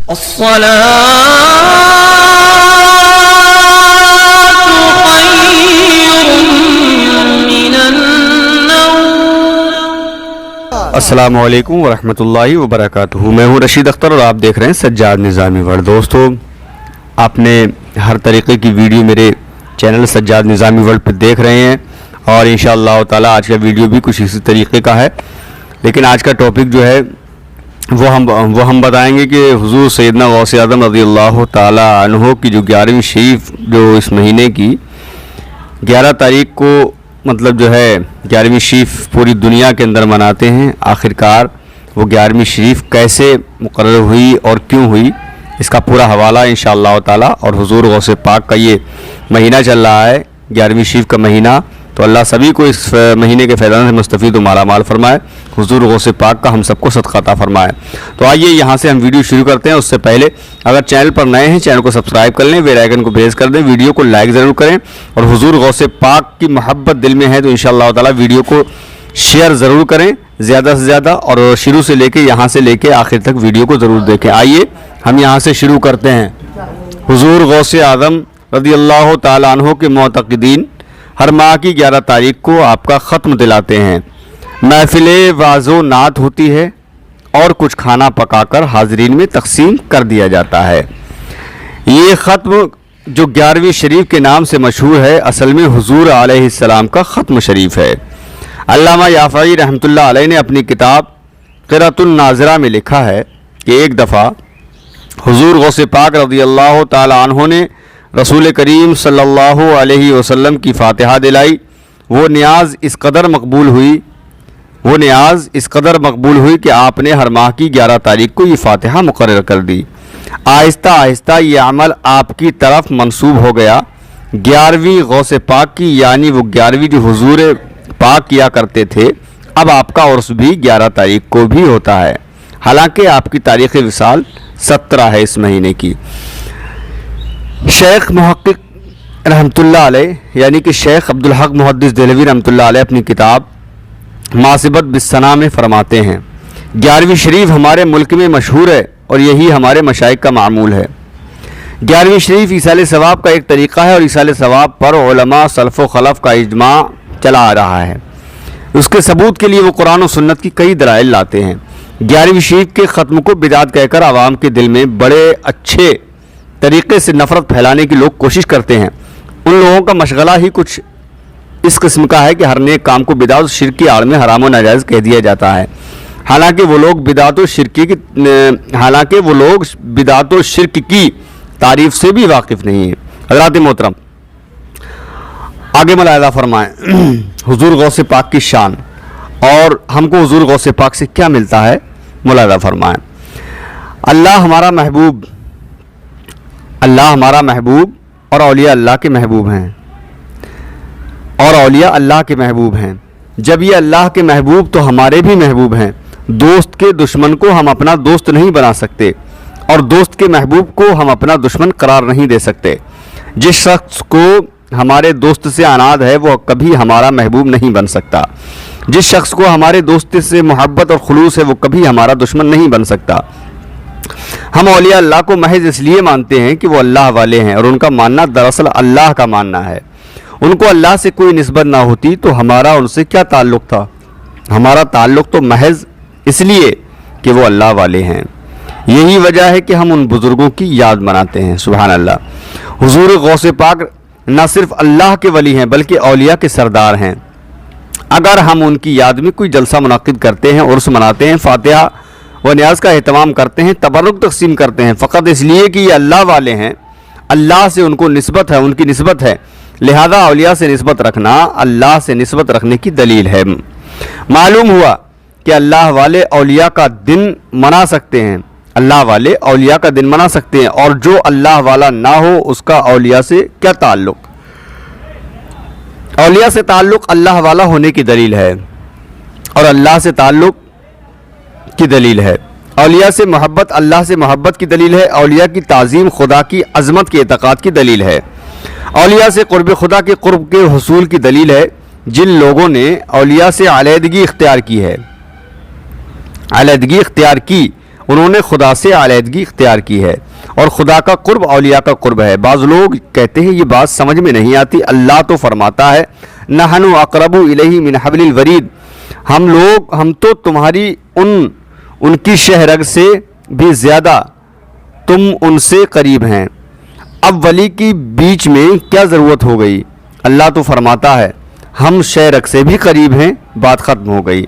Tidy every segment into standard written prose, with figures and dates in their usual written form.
السلام علیکم ورحمۃ اللہ وبرکاتہ. میں ہوں رشید اختر اور آپ دیکھ رہے ہیں سجاد نظامی ورلڈ. دوستو، آپ نے ہر طریقے کی ویڈیو میرے چینل سجاد نظامی ورلڈ پہ دیکھ رہے ہیں اور انشاءاللہ تعالی آج کا ویڈیو بھی کچھ اسی طریقے کا ہے. لیکن آج کا ٹاپک جو ہے وہ ہم بتائیں گے کہ حضور سیدنا غوث اعظم رضی اللہ تعالی عنہ کی جو 11ویں شریف جو اس مہینے کی 11 تاریخ کو مطلب جو ہے 11ویں شریف پوری دنیا کے اندر مناتے ہیں. آخرکار وہ 11ویں شریف کیسے مقرر ہوئی اور کیوں ہوئی، اس کا پورا حوالہ انشاءاللہ تعالی. اور حضور غوث پاک کا یہ مہینہ چل رہا ہے 11ویں شریف کا مہینہ، تو اللہ سبھی کو اس مہینے کے فیضان سے مستفید و مالا مال فرمائے. حضور غوث پاک کا ہم سب کو صدقہ عطا فرمائے. تو آئیے یہاں سے ہم ویڈیو شروع کرتے ہیں. اس سے پہلے اگر چینل پر نئے ہیں چینل کو سبسکرائب کر لیں، بیل آئیکن کو پریس کر دیں، ویڈیو کو لائک ضرور کریں اور حضور غوث پاک کی محبت دل میں ہے تو انشاءاللہ تعالی ویڈیو کو شیئر ضرور کریں زیادہ سے زیادہ، اور شروع سے لے کے یہاں سے لے کے آخر تک ویڈیو کو ضرور دیکھیں. آئیے ہم یہاں سے شروع کرتے ہیں. حضور غوث اعظم رضی اللہ تعالی عنہ کے معتقدین ہر ماہ کی 11 تاریخ کو آپ کا ختم دلاتے ہیں. محفل واعظ و نعت ہوتی ہے اور کچھ کھانا پکا کر حاضرین میں تقسیم کر دیا جاتا ہے. یہ ختم جو 11ویں شریف کے نام سے مشہور ہے اصل میں حضور علیہ السلام کا ختم شریف ہے. علامہ یافعی رحمۃ اللہ علیہ نے اپنی کتاب قرۃ الناظرہ میں لکھا ہے کہ ایک دفعہ حضور غوث پاک رضی اللہ تعالی عنہ نے رسول کریم صلی اللہ علیہ وسلم کی فاتحہ دلائی. وہ نیاز اس قدر مقبول ہوئی کہ آپ نے ہر ماہ کی 11 تاریخ کو یہ فاتحہ مقرر کر دی. آہستہ آہستہ یہ عمل آپ کی طرف منسوب ہو گیا. 11ویں غوث پاک کی یعنی وہ 11ویں جو حضور پاک کیا کرتے تھے، اب آپ کا عرس بھی 11 تاریخ کو بھی ہوتا ہے. حالانکہ آپ کی تاریخ وصال 17 ہے اس مہینے کی. شیخ محقق رحمۃ اللہ علیہ یعنی کہ شیخ عبدالحق محدث دہلوی رحمۃ اللہ علیہ اپنی کتاب ماسبت بالثنا میں فرماتے ہیں 11ویں شریف ہمارے ملک میں مشہور ہے اور یہی ہمارے مشائخ کا معمول ہے. 11ویں شریف ایصال ثواب کا ایک طریقہ ہے اور ایصال ثواب پر علماء سلف و خلف کا اجماع چلا آ رہا ہے. اس کے ثبوت کے لیے وہ قرآن و سنت کی کئی دلائل لاتے ہیں. 11ویں شریف کے ختم کو بدعت کہہ کر عوام کے دل میں بڑے اچھے طریقے سے نفرت پھیلانے کی لوگ کوشش کرتے ہیں. ان لوگوں کا مشغلہ ہی کچھ اس قسم کا ہے کہ ہر نیک کام کو بدعت و شرک کی آڑ میں حرام و ناجائز کہہ دیا جاتا ہے، حالانکہ وہ لوگ بدعت و شرک کی تعریف سے بھی واقف نہیں ہیں. حضرات محترم، آگے ملاحظہ فرمائیں حضور غوث پاک کی شان اور ہم کو حضور غوث پاک سے کیا ملتا ہے. ملاحظہ فرمائیں. اللہ ہمارا محبوب اور اولیاء اللہ کے محبوب ہیں جب یہ اللہ کے محبوب تو ہمارے بھی محبوب ہیں. دوست کے دشمن کو ہم اپنا دوست نہیں بنا سکتے اور دوست کے محبوب کو ہم اپنا دشمن قرار نہیں دے سکتے. جس شخص کو ہمارے دوست سے عناد ہے وہ کبھی ہمارا محبوب نہیں بن سکتا. جس شخص کو ہمارے دوست سے محبت اور خلوص ہے وہ کبھی ہمارا دشمن نہیں بن سکتا. ہم اولیاء اللہ کو محض اس لیے مانتے ہیں کہ وہ اللہ والے ہیں اور ان کا ماننا دراصل اللہ کا ماننا ہے. ان کو اللہ سے کوئی نسبت نہ ہوتی تو ہمارا ان سے کیا تعلق تھا. ہمارا تعلق تو محض اس لیے کہ وہ اللہ والے ہیں. یہی وجہ ہے کہ ہم ان بزرگوں کی یاد مناتے ہیں. سبحان اللہ. حضور غوث پاک نہ صرف اللہ کے ولی ہیں بلکہ اولیاء کے سردار ہیں. اگر ہم ان کی یاد میں کوئی جلسہ منعقد کرتے ہیں، عرس مناتے ہیں، فاتحہ و نیاز کا اہتمام کرتے ہیں، تبرک تقسیم کرتے ہیں، فقط اس لیے کہ یہ اللہ والے ہیں، اللہ سے ان کی نسبت ہے، لہذا اولیاء سے نسبت رکھنا اللہ سے نسبت رکھنے کی دلیل ہے. معلوم ہوا کہ اللہ والے اولیاء کا دن منا سکتے ہیں اور جو اللہ والا نہ ہو اس کا اولیاء سے کیا تعلق. اولیاء سے تعلق اللہ والا ہونے کی دلیل ہے اور اللہ سے تعلق کی دلیل ہے. اولیاء سے محبت اللہ سے محبت کی دلیل ہے. اولیاء کی تعظیم خدا کی عظمت کے اعتقاد کی دلیل ہے. اولیاء سے قرب خدا کے قرب کے حصول کی دلیل ہے. جن لوگوں نے اولیاء سے علیحدگی اختیار کی انہوں نے خدا سے علیحدگی اختیار کی ہے، اور خدا کا قرب اولیاء کا قرب ہے۔ بعض لوگ کہتے ہیں یہ بات سمجھ میں نہیں آتی، اللہ تو فرماتا ہے نحن اقرب الیہ من حبل الورید، ہم تو تمہاری ان کی شہ رگ سے بھی زیادہ تم ان سے قریب ہیں، اب ولی کی بیچ میں کیا ضرورت ہو گئی؟ اللہ تو فرماتا ہے ہم شہ رگ سے بھی قریب ہیں، بات ختم ہو گئی،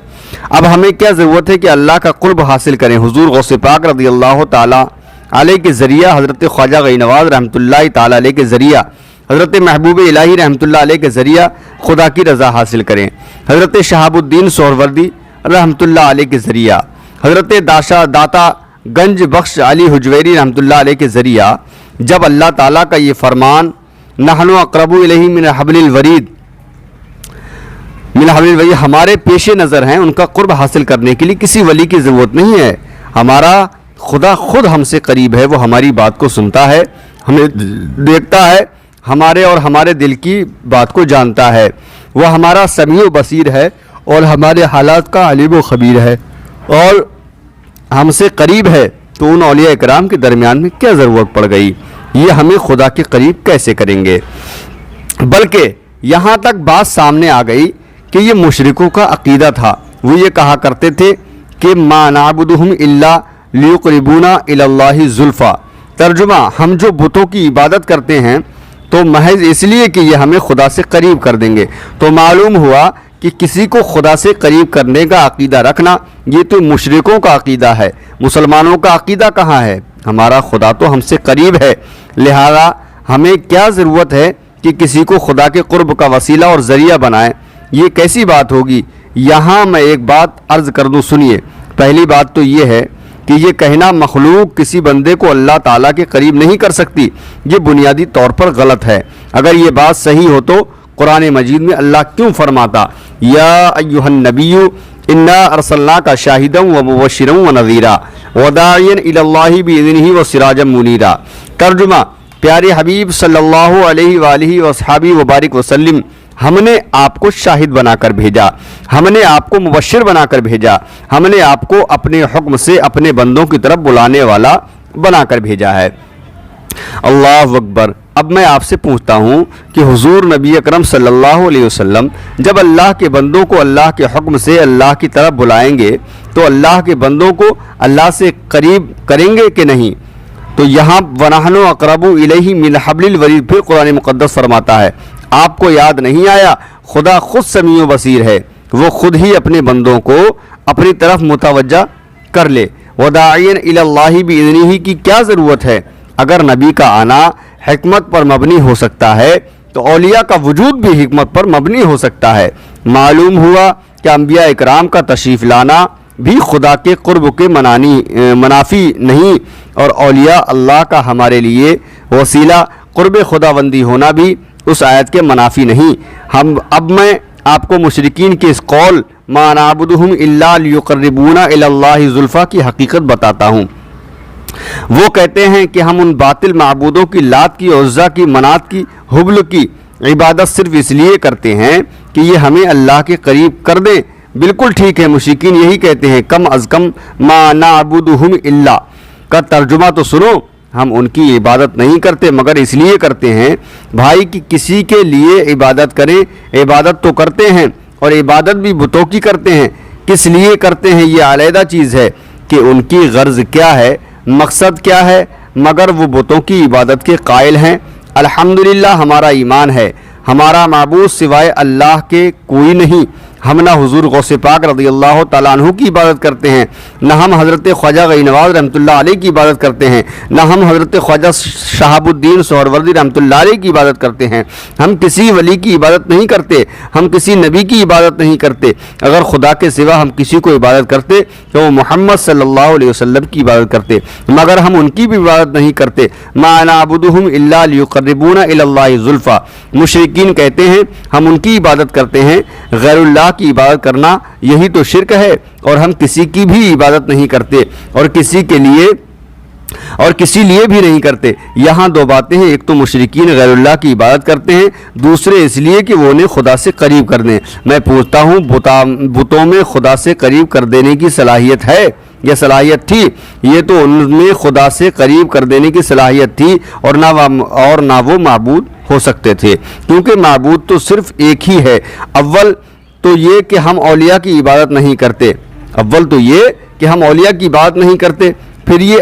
اب ہمیں کیا ضرورت ہے کہ اللہ کا قرب حاصل کریں؟ حضور غوث پاک رضی اللہ تعالی علیہ کے ذریعہ، حضرت خواجہ غنی نواز رحمۃ اللہ تعالی علیہ کے ذریعہ، حضرت محبوب الہی رحمۃ اللہ علیہ کے ذریعہ خدا کی رضا حاصل کریں، حضرت شہاب الدین سہروردی رحمۃ اللہ علیہ کے ذریعہ، حضرت داتا گنج بخش علی حجویری رحمۃ اللہ علیہ کے ذریعہ، جب اللہ تعالیٰ کا یہ فرمان نحن اقرب الیہ من حبل الورید ہمارے پیش نظر ہیں، ان کا قرب حاصل کرنے کے لیے کسی ولی کی ضرورت نہیں ہے، ہمارا خدا خود ہم سے قریب ہے، وہ ہماری بات کو سنتا ہے، ہمیں دیکھتا ہے، ہمارے اور ہمارے دل کی بات کو جانتا ہے، وہ ہمارا سمیع و بصیر ہے اور ہمارے حالات کا علیم و خبیر ہے، اور ہم سے قریب ہے، تو ان اولیاء اکرام کے درمیان میں کیا ضرورت پڑ گئی؟ یہ ہمیں خدا کے قریب کیسے کریں گے؟ بلکہ یہاں تک بات سامنے آ گئی کہ یہ مشرکوں کا عقیدہ تھا، وہ یہ کہا کرتے تھے کہ ما نعبدہم الا لیقربونا الی اللہ زلفیٰ، ترجمہ ہم جو بتوں کی عبادت کرتے ہیں تو محض اس لیے کہ یہ ہمیں خدا سے قریب کر دیں گے۔ تو معلوم ہوا کہ کسی کو خدا سے قریب کرنے کا عقیدہ رکھنا یہ تو مشرکوں کا عقیدہ ہے، مسلمانوں کا عقیدہ کہاں ہے؟ ہمارا خدا تو ہم سے قریب ہے، لہذا ہمیں کیا ضرورت ہے کہ کسی کو خدا کے قرب کا وسیلہ اور ذریعہ بنائیں؟ یہ کیسی بات ہوگی؟ یہاں میں ایک بات عرض کر دوں، سنیے۔ پہلی بات تو یہ ہے کہ یہ کہنا مخلوق کسی بندے کو اللہ تعالیٰ کے قریب نہیں کر سکتی، یہ بنیادی طور پر غلط ہے۔ اگر یہ بات صحیح ہو تو قرآن مجید میں اللہ کیوں فرماتا یا ایھا النبی انا ارسلناک شاہدا ومبشرا ونذیرا وداعیا الی اللہ باذنہ وسراجا منیرا؟ ترجمہ پیارے حبیب صلی اللہ علیہ وآلہ وصحبہ وبارک وسلم، ہم نے آپ کو شاہد بنا کر بھیجا، ہم نے آپ کو مبشر بنا کر بھیجا، ہم نے آپ کو اپنے حکم سے اپنے بندوں کی طرف بلانے والا بنا کر بھیجا ہے۔ اللہ اکبر۔ اب میں آپ سے پوچھتا ہوں کہ حضور نبی اکرم صلی اللہ علیہ وسلم جب اللہ کے بندوں کو اللہ کے حکم سے اللہ کی طرف بلائیں گے تو اللہ کے بندوں کو اللہ سے قریب کریں گے کہ نہیں؟ تو یہاں وَنَحْنُ أَقْرَبُ إِلَيْهِ مِنْ حَبْلِ الْوَرِيدِ پھر قرآن مقدس فرماتا ہے، آپ کو یاد نہیں آیا خدا خود سمیع و بصیر ہے، وہ خود ہی اپنے بندوں کو اپنی طرف متوجہ کر لے۔ وَدَاعِيًا إِلَى اللَّهِ بِإِذْنِهِ کی کیا ضرورت ہے؟ اگر نبی کا آنا حکمت پر مبنی ہو سکتا ہے تو اولیاء کا وجود بھی حکمت پر مبنی ہو سکتا ہے۔ معلوم ہوا کہ انبیاء اکرام کا تشریف لانا بھی خدا کے قرب کے منافی نہیں، اور اولیاء اللہ کا ہمارے لیے وسیلہ قرب خداوندی ہونا بھی اس آیت کے منافی نہیں۔ اب میں آپ کو مشرکین کے اس قول ما نعبدہم الا لیقربونا الی اللہ زلفیٰ کی حقیقت بتاتا ہوں۔ وہ کہتے ہیں کہ ہم ان باطل معبودوں کی، لات کی، عزا کی، منات کی، حبل کی عبادت صرف اس لیے کرتے ہیں کہ یہ ہمیں اللہ کے قریب کر دیں۔ بالکل ٹھیک ہے، مشرکین یہی کہتے ہیں، کم از کم ما نعبدہم الا کا ترجمہ تو سنو، ہم ان کی عبادت نہیں کرتے مگر اس لیے کرتے ہیں بھائی کہ کسی کے لیے عبادت کریں۔ عبادت تو کرتے ہیں اور عبادت بھی بتوں کی کرتے ہیں، کس لیے کرتے ہیں یہ علیحدہ چیز ہے کہ ان کی غرض کیا ہے، مقصد کیا ہے، مگر وہ بتوں کی عبادت کے قائل ہیں۔ الحمدللہ ہمارا ایمان ہے، ہمارا معبود سوائے اللہ کے کوئی نہیں، ہم نہ حضور غوث پاک رضی اللہ تعالیٰ عنہ کی عبادت کرتے ہیں، نہ ہم حضرت خواجہ غنی نواز رحمۃ اللہ علیہ کی عبادت کرتے ہیں، نہ ہم حضرت خواجہ شہاب الدین سہروردی رحمۃ اللہ علیہ کی عبادت کرتے ہیں۔ ہم کسی ولی کی عبادت نہیں کرتے، ہم کسی نبی کی عبادت نہیں کرتے۔ اگر خدا کے سوا ہم کسی کو عبادت کرتے تو وہ محمد صلی اللہ علیہ وسلم کی عبادت کرتے، مگر ہم ان کی بھی عبادت نہیں کرتے۔ ما نعبدہم الا لیقربونا الی اللہ زلفیٰ، مشرکین کہتے ہیں ہم ان کی عبادت کرتے ہیں، غیر اللہ کی عبادت کرنا یہی تو شرک ہے، اور ہم کسی کی بھی عبادت نہیں کرتے اور کسی لیے بھی نہیں کرتے۔ یہاں دو باتیں ہیں، ایک تو مشرکین غیر اللہ کی عبادت کرتے ہیں، دوسرے اس لیے کہ وہ انہیں خدا سے قریب کر دیں۔ میں پوچھتا ہوں بتوں میں خدا سے قریب کر دینے کی صلاحیت ہے؟ یہ صلاحیت تھی، یہ تو ان میں خدا سے قریب کر دینے کی صلاحیت تھی، اور نہ وہ معبود ہو سکتے تھے، کیونکہ معبود تو صرف ایک ہی ہے۔ اول تو یہ کہ ہم اولیاء کی عبادت نہیں کرتے، پھر یہ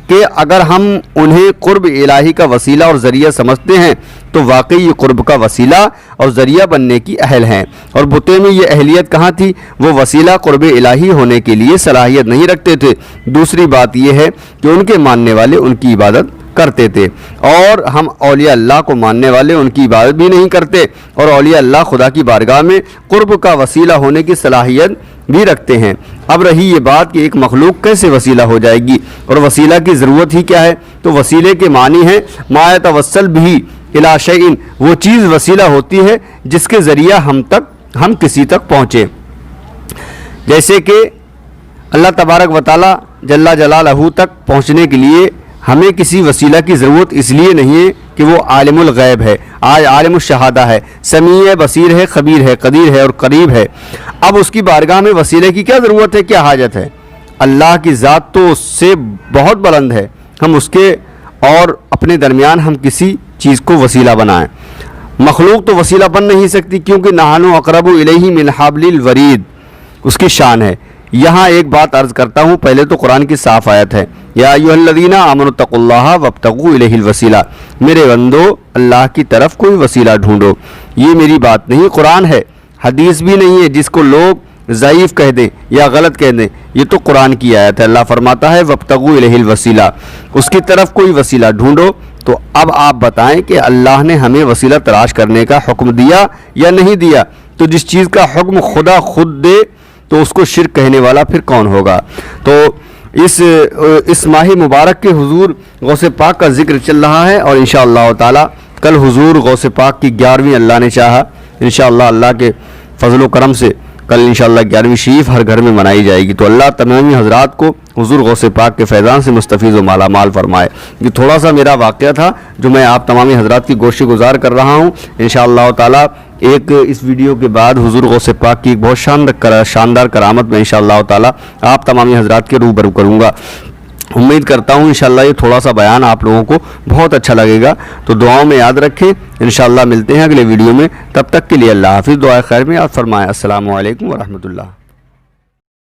کہ اگر ہم انہیں قرب الہی کا وسیلہ اور ذریعہ سمجھتے ہیں تو واقعی یہ قرب کا وسیلہ اور ذریعہ بننے کی اہل ہیں، اور بتوں میں یہ اہلیت کہاں تھی؟ وہ وسیلہ قرب الہی ہونے کے لیے صلاحیت نہیں رکھتے تھے۔ دوسری بات یہ ہے کہ ان کے ماننے والے ان کی عبادت کرتے تھے، اور ہم اولیاء اللہ کو ماننے والے ان کی عبادت بھی نہیں کرتے، اور اولیاء اللہ خدا کی بارگاہ میں قرب کا وسیلہ ہونے کی صلاحیت بھی رکھتے ہیں۔ اب رہی یہ بات کہ ایک مخلوق کیسے وسیلہ ہو جائے گی، اور وسیلہ کی ضرورت ہی کیا ہے؟ تو وسیلے کے معنی ہیں ما یتوسل بھی الی شیء، وہ چیز وسیلہ ہوتی ہے جس کے ذریعہ ہم کسی تک پہنچے۔ جیسے کہ اللہ تبارک و تعالی جل جلالہ تک پہنچنے کے لیے ہمیں کسی وسیلہ کی ضرورت اس لیے نہیں ہے کہ وہ عالم الغیب ہے، آج عالم الشہادہ ہے، سمیع ہے، بصیر ہے، خبیر ہے، قدیر ہے اور قریب ہے۔ اب اس کی بارگاہ میں وسیلے کی کیا ضرورت ہے، کیا حاجت ہے؟ اللہ کی ذات تو اس سے بہت بلند ہے، ہم اس کے اور اپنے درمیان ہم کسی چیز کو وسیلہ بنائیں۔ مخلوق تو وسیلہ بن نہیں سکتی، کیونکہ نحن اقرب الیہ من حبل الورید اس کی شان ہے۔ یہاں ایک بات عرض کرتا ہوں، پہلے تو قرآن کی صاف آیت ہے، یا ایھا الذین آمنوا اتقوا اللہ وابتغوا الیہ الوسیلہ، میرے بندو اللہ کی طرف کوئی وسیلہ ڈھونڈو۔ یہ میری بات نہیں، قرآن ہے، حدیث بھی نہیں ہے جس کو لوگ ضعیف کہہ دیں یا غلط کہہ دیں، یہ تو قرآن کی آیت ہے۔ اللہ فرماتا ہے وابتغوا الیہ الوسیلہ، اس کی طرف کوئی وسیلہ ڈھونڈو۔ تو اب آپ بتائیں کہ اللہ نے ہمیں وسیلہ تلاش کرنے کا حکم دیا یا نہیں دیا؟ تو جس چیز کا حکم خدا خود دے تو اس کو شرک کہنے والا پھر کون ہوگا؟ تو اس ماہ مبارک کے حضور غوث پاک کا ذکر چل رہا ہے، اور انشاءاللہ تعالی کل حضور غوث پاک کی 11ویں اللہ نے چاہا انشاءاللہ اللہ کے فضل و کرم سے کل انشاءاللہ 11ویں شریف ہر گھر میں منائی جائے گی۔ تو اللہ تمامی حضرات کو حضور غوث پاک کے فیضان سے مستفیض و مالا مال فرمائے۔ یہ تھوڑا سا میرا واقعہ تھا جو میں آپ تمامی حضرات کی گوش گزار کر رہا ہوں۔ انشاءاللہ تعالی ایک اس ویڈیو کے بعد حضور غوث پاک کی ایک بہت شاندار کرامت میں انشاءاللہ تعالی آپ تمامی حضرات کے روبرو کروں گا۔ امید کرتا ہوں انشاءاللہ یہ تھوڑا سا بیان آپ لوگوں کو بہت اچھا لگے گا، تو دعاؤں میں یاد رکھیں۔ انشاءاللہ ملتے ہیں اگلے ویڈیو میں، تب تک کے لیے اللہ حافظ، دعائے خیر میں یاد فرمائیں۔ السلام علیکم ورحمۃ اللہ۔